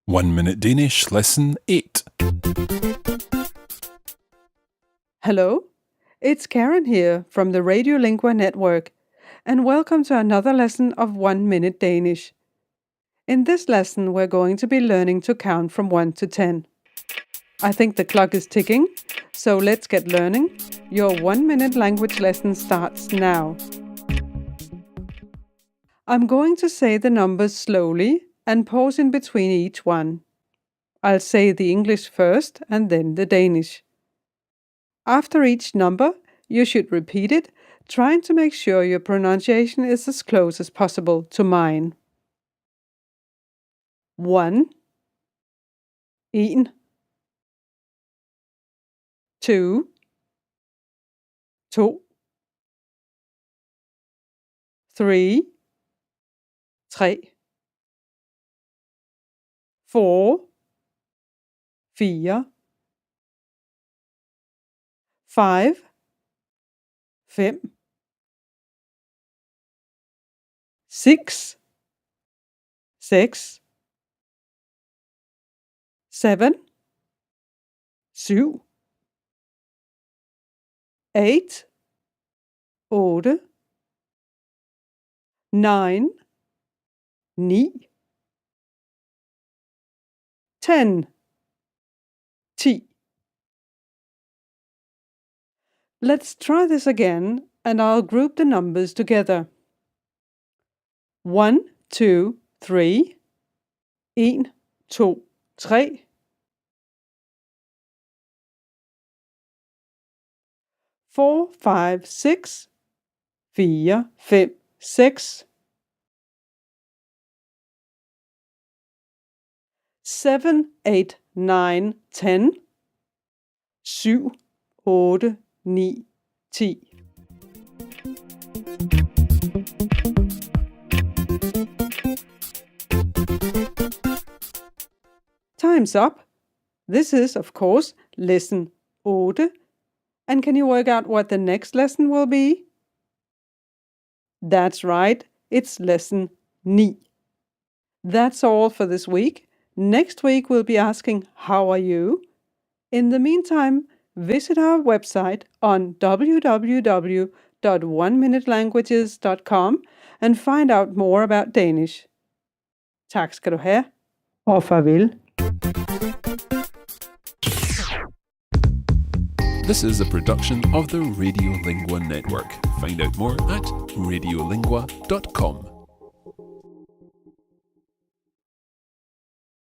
1 Minute Danish Lesson 8. Hello, it's Karen here from the Radiolingua Network, and welcome to another lesson of 1 Minute Danish. In this lesson, we're going to be learning to count from 1 to 10. I think the clock is ticking, so let's get learning. Your 1 minute language lesson starts now. I'm going to say the numbers slowly and pause in between each one. I'll say the English first and then the Danish. After each number, you should repeat it, trying to make sure your pronunciation is as close as possible to mine. 1, 1, 2, 2, 3, 3, 4, 4, 5, 5, 6, 6, 7, 7, 8, 8, 9, 9, 10, 10. Let's try this again, and I'll group the numbers together. 1, 2, 3, 1, 2, 3, 4, 5, 6, 4, 5, 6, 7, 8, 9, 10, 7, 8, 9, 10. Time's up. This is, of course, lesson 8. And can you work out what the next lesson will be? That's right, it's lesson 9. That's all for this week. Next week we'll be asking, how are you? In the meantime, visit our website on www.oneminute.languages.com and find out more about Danish. Tak skal du have, og farvel. This is a production of the Radiolingua Network. Find out more at radiolingua.com.